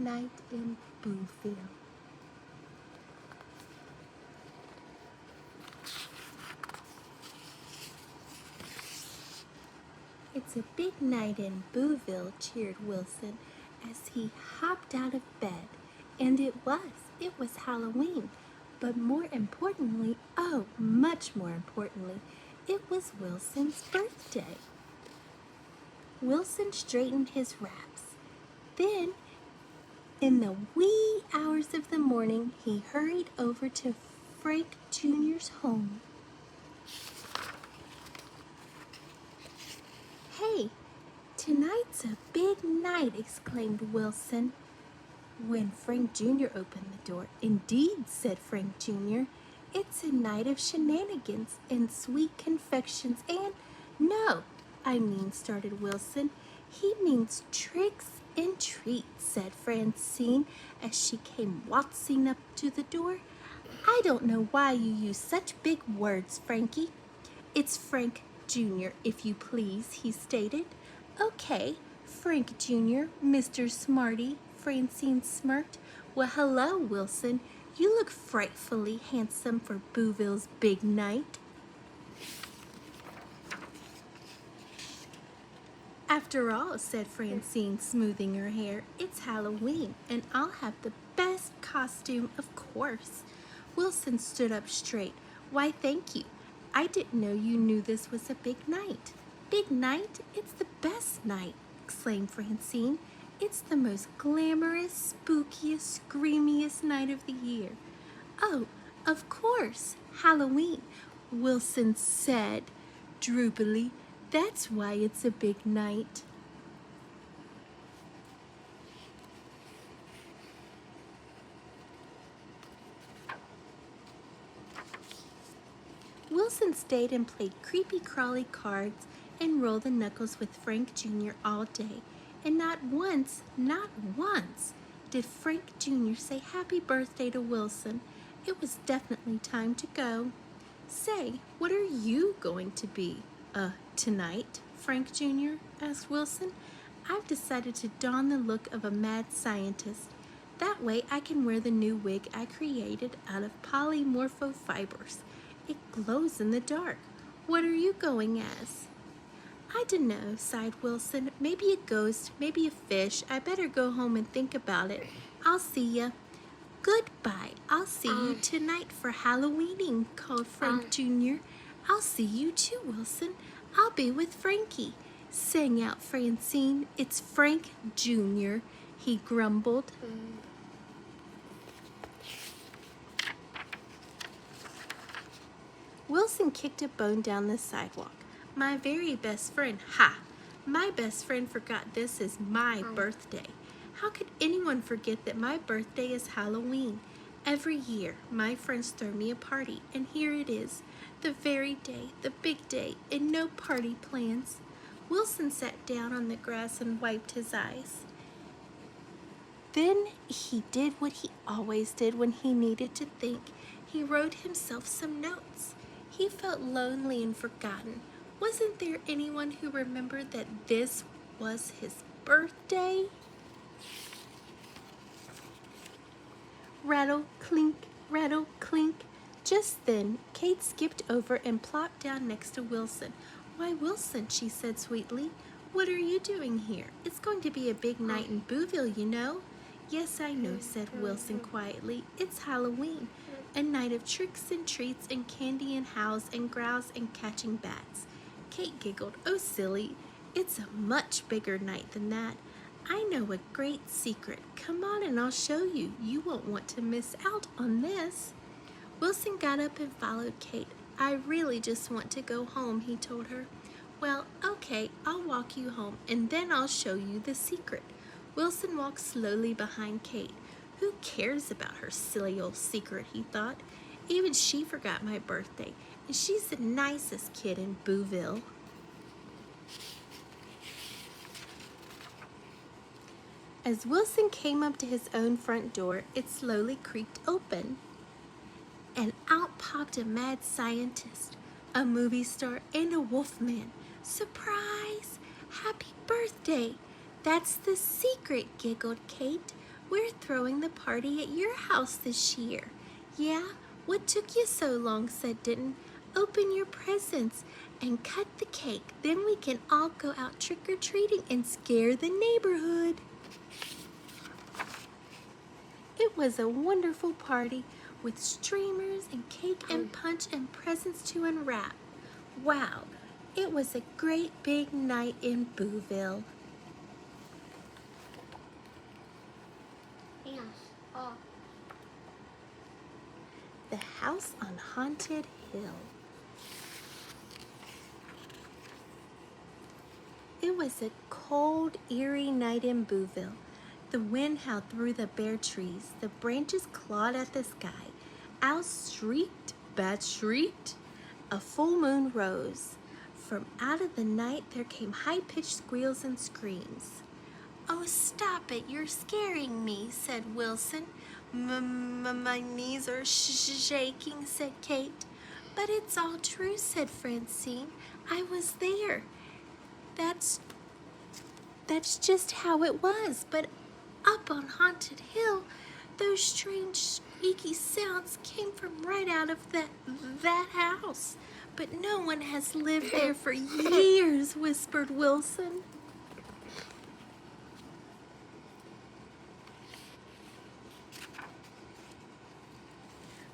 night in Booville. It's a big night in Booville, cheered Wilson as he hopped out of bed. And it was Halloween. But more importantly, oh, much more importantly, it was Wilson's birthday. Wilson straightened his wraps. Then, in the wee hours of the morning, he hurried over to Frank Jr.'s home. "Hey, tonight's a big night," exclaimed Wilson when Frank Jr. opened the door. "Indeed," said Frank Jr., "it's a night of shenanigans and sweet confections and—" "No, I mean," started Wilson. "He means tricks and treats," said Francine as she came waltzing up to the door. "I don't know why you use such big words, Frankie." "It's Frank Jr., if you please," he stated. "Okay, Frank Jr., Mr. Smarty," Francine smirked. "Well, hello, Wilson. You look frightfully handsome for Booville's big night." "After all," said Francine, smoothing her hair, "it's Halloween, and I'll have the best costume, of course." Wilson stood up straight. "Why, thank you. I didn't know you knew this was a big night." "Big night? It's the best night," exclaimed Francine. "It's the most glamorous, spookiest, screamiest night of the year." "Oh, of course, Halloween," Wilson said droopily. "That's why it's a big night." Wilson stayed and played creepy-crawly cards and roll the knuckles with Frank Jr. all day, and not once, did Frank Jr. say happy birthday to Wilson. It was definitely time to go. "Say, what are you going to be, tonight, Frank Jr.?" asked Wilson. "I've decided to don the look of a mad scientist. That way I can wear the new wig I created out of polymorpho fibers. It glows in the dark. What are you going as?" "I dunno," sighed Wilson. "Maybe a ghost, maybe a fish. I better go home and think about it. I'll see ya." "Goodbye. I'll see you tonight for Halloweening," called Frank Jr. "I'll see you too, Wilson. I'll be with Frankie," sang out Francine. "It's Frank Jr.," he grumbled. Wilson kicked a bone down the sidewalk. "My very best friend, ha! My best friend forgot this is my birthday. How could anyone forget that my birthday is Halloween? Every year, my friends throw me a party, and here it is, the very day, the big day, and no party plans." Wilson sat down on the grass and wiped his eyes. Then he did what he always did when he needed to think. He wrote himself some notes. He felt lonely and forgotten. Wasn't there anyone who remembered that this was his birthday? Rattle, clink, rattle, clink. Just then, Kate skipped over and plopped down next to Wilson. "Why, Wilson," she said sweetly, "what are you doing here? It's going to be a big night in Booville, you know." "Yes, I know," said Wilson quietly. "It's Halloween, a night of tricks and treats and candy and howls and growls and catching bats." Kate giggled. "Oh, silly, it's a much bigger night than that. I know a great secret. Come on and I'll show you. You won't want to miss out on this." Wilson got up and followed Kate. "I really just want to go home," he told her. "Well, okay, I'll walk you home, and then I'll show you the secret." Wilson walked slowly behind Kate. "Who cares about her silly old secret?" he thought. "Even she forgot my birthday, and she's the nicest kid in Booville." As Wilson came up to his own front door, it slowly creaked open, and out popped a mad scientist, a movie star, and a wolfman. "Surprise! Happy birthday!" "That's the secret," giggled Kate. "We're throwing the party at your house this year. Yeah? What took you so long, said Denton. Open your presents and cut the cake. Then we can all go out trick-or-treating and scare the neighborhood. It was a wonderful party with streamers and cake and punch and presents to unwrap. Wow, it was a great big night in Booville. Yes. Oh. The House on Haunted Hill. It was a cold, eerie night in Booville. The wind howled through the bare trees. The branches clawed at the sky. Owls shrieked, bats shrieked. A full moon rose. From out of the night there came high-pitched squeals and screams. "Oh, stop it, you're scaring me," said Wilson. My knees are shaking, said Kate. "But it's all true," said Francine. "I was there. That's just how it was. But up on Haunted Hill, those strange squeaky sounds came from right out of that house. But no one has lived there for years," whispered Wilson.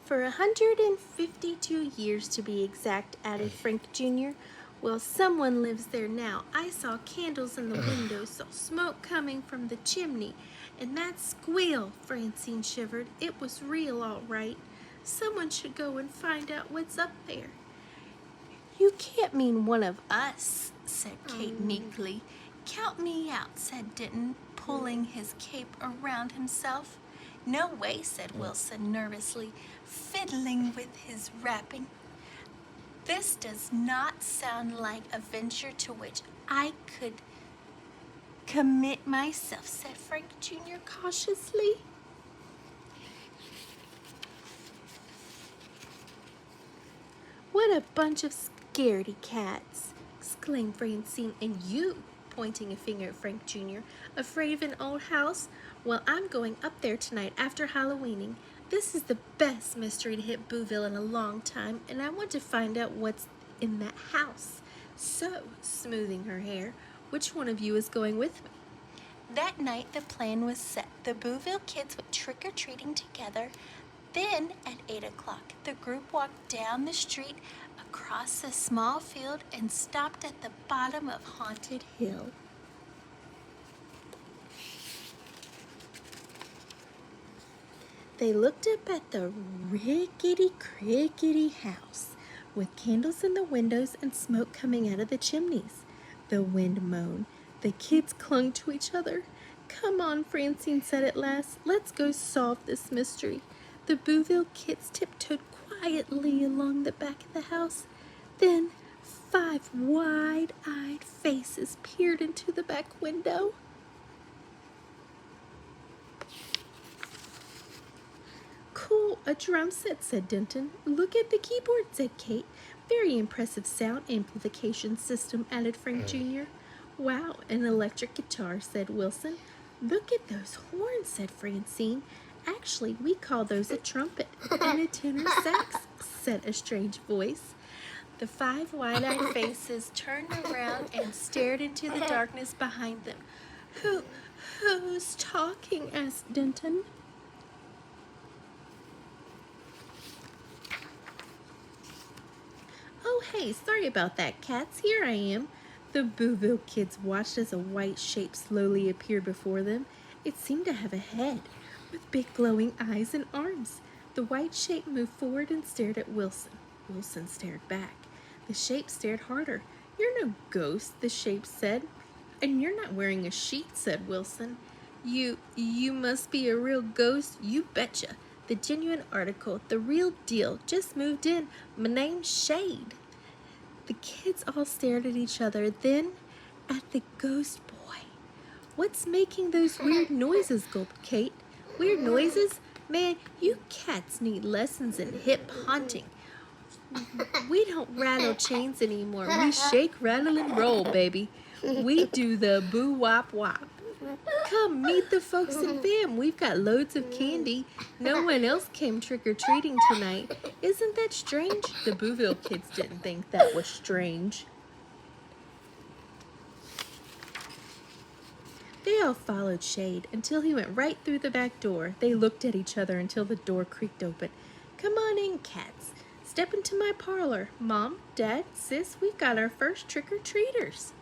"For 152 years to be exact," added Frank Jr. "Well, someone lives there now. I saw candles in the window, saw smoke coming from the chimney, and that squeal," Francine shivered. "It was real, all right. Someone should go and find out what's up there." "You can't mean one of us," said Kate meekly. "Count me out," said Denton, pulling his cape around himself. "No way," said Wilson nervously, fiddling with his wrapping. "This does not sound like a venture to which I could commit myself," said Frank Jr. cautiously. "What a bunch of scaredy cats," exclaimed Francine. "And you," pointing a finger at Frank Jr., "afraid of an old house? Well, I'm going up there tonight after Halloweening. This is the best mystery to hit Booville in a long time, and I want to find out what's in that house. So," smoothing her hair, "which one of you is going with me?" That night the plan was set. The Booville kids went trick-or-treating together. Then, at 8 o'clock, the group walked down the street across a small field and stopped at the bottom of Haunted Hill. They looked up at the rickety-crickety house with candles in the windows and smoke coming out of the chimneys. The wind moaned. The kids clung to each other. "Come on," Francine said at last. "Let's go solve this mystery." The Booville kids tiptoed quietly along the back of the house. Then 5 wide-eyed faces peered into the back window. "Cool, a drum set," said Denton. "Look at the keyboard," said Kate. "Very impressive sound amplification system," added Frank Jr. "Wow, an electric guitar," said Wilson. "Look at those horns," said Francine. "Actually, we call those a trumpet." "And a tenor sax," said a strange voice. The 5 wide-eyed faces turned around and stared into the darkness behind them. Who's talking?" asked Denton. "Oh, hey, sorry about that, cats. Here I am." The Booville kids watched as a white shape slowly appeared before them. It seemed to have a head, with big glowing eyes and arms. The white shape moved forward and stared at Wilson. Wilson stared back. The shape stared harder. "You're no ghost," the shape said. "And you're not wearing a sheet," said Wilson. You must be a real ghost, you betcha. The genuine article, the real deal, just moved in. My name's Shade." The kids all stared at each other, then at the ghost boy. "What's making those weird noises?" gulped Kate. "Weird noises? Man, you cats need lessons in hip haunting. We don't rattle chains anymore. We shake, rattle, and roll, baby. We do the boo-wop-wop." Come, meet the folks and fam. We've got loads of candy. No one else came trick-or-treating tonight. Isn't that strange? The Booville kids didn't think that was strange. They all followed Shade until he went right through the back door. They looked at each other until the door creaked open. Come on in, cats. Step into my parlor. Mom, Dad, Sis, we've got our first trick-or-treaters.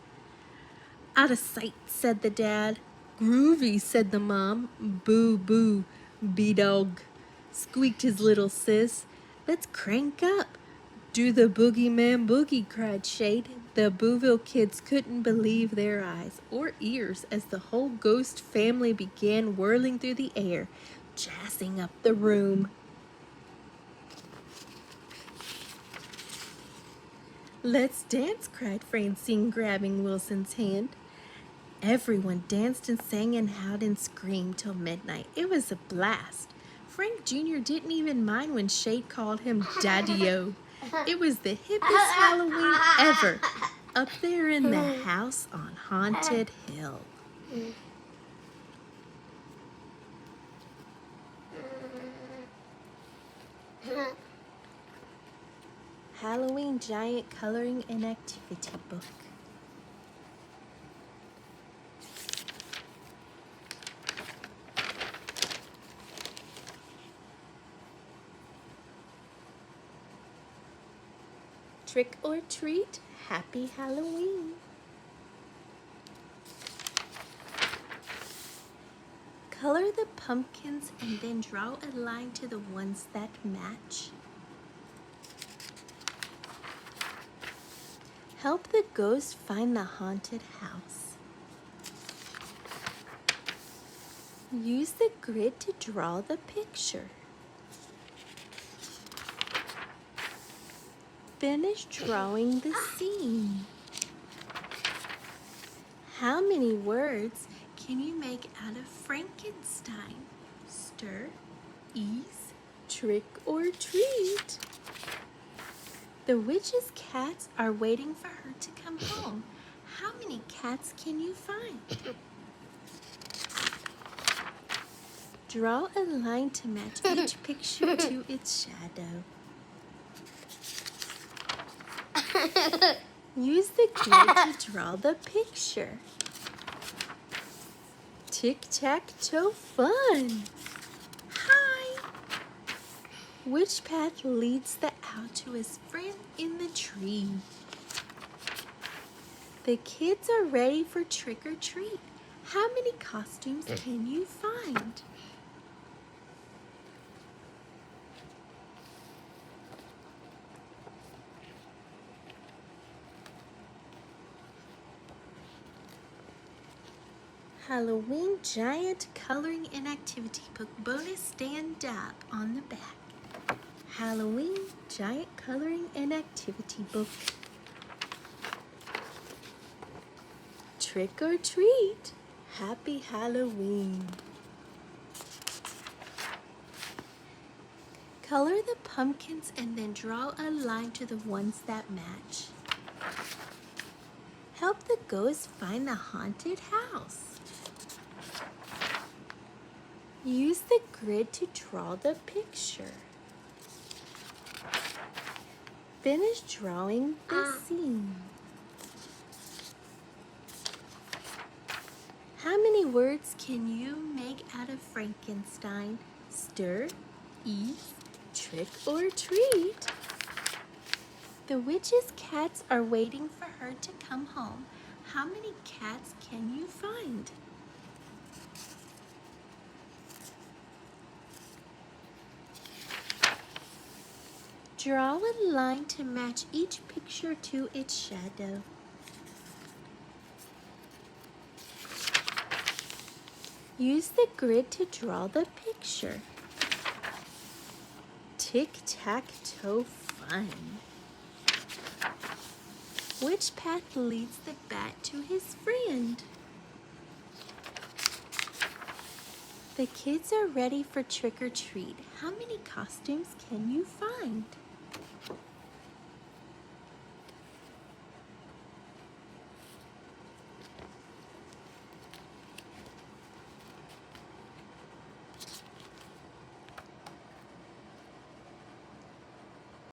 Out of sight, said the dad. Groovy, said the mom. Boo, boo, B-dog, squeaked his little sis. Let's crank up. Do the boogeyman boogie, cried Shade. The Booville kids couldn't believe their eyes or ears as the whole ghost family began whirling through the air, jazzing up the room. Let's dance, cried Francine, grabbing Wilson's hand. Everyone danced and sang and howled and screamed till midnight. It was a blast. Frank Jr. didn't even mind when Shade called him Daddy-O. It was the hippest Halloween ever, up there in the house on Haunted Hill. Halloween Giant Coloring and Activity Book. Trick or treat, happy Halloween. Color the pumpkins and then draw a line to the ones that match. Help the ghost find the haunted house. Use the grid to draw the picture. Finish drawing the scene. How many words can you make out of Frankenstein? Stir, ease, trick or treat. The witch's cats are waiting for her to come home. How many cats can you find? Draw a line to match each picture to its shadow. Use the grid to draw the picture. Tic-tac-toe fun. Hi. Which path leads the owl to his friend in the tree? The kids are ready for trick-or-treat. How many costumes can you find? Halloween Giant Coloring and Activity Book bonus stand up on the back. Halloween Giant Coloring and Activity Book. Trick or treat, happy Halloween. Color the pumpkins and then draw a line to the ones that match. Help the ghost find the haunted house. Use the grid to draw the picture. Finish drawing the scene. How many words can you make out of Frankenstein? Stir, ease, trick or treat. The witch's cats are waiting for her to come home. How many cats can you find? Draw a line to match each picture to its shadow. Use the grid to draw the picture. Tic-tac-toe fun. Which path leads the bat to his friend? The kids are ready for trick or treat. How many costumes can you find?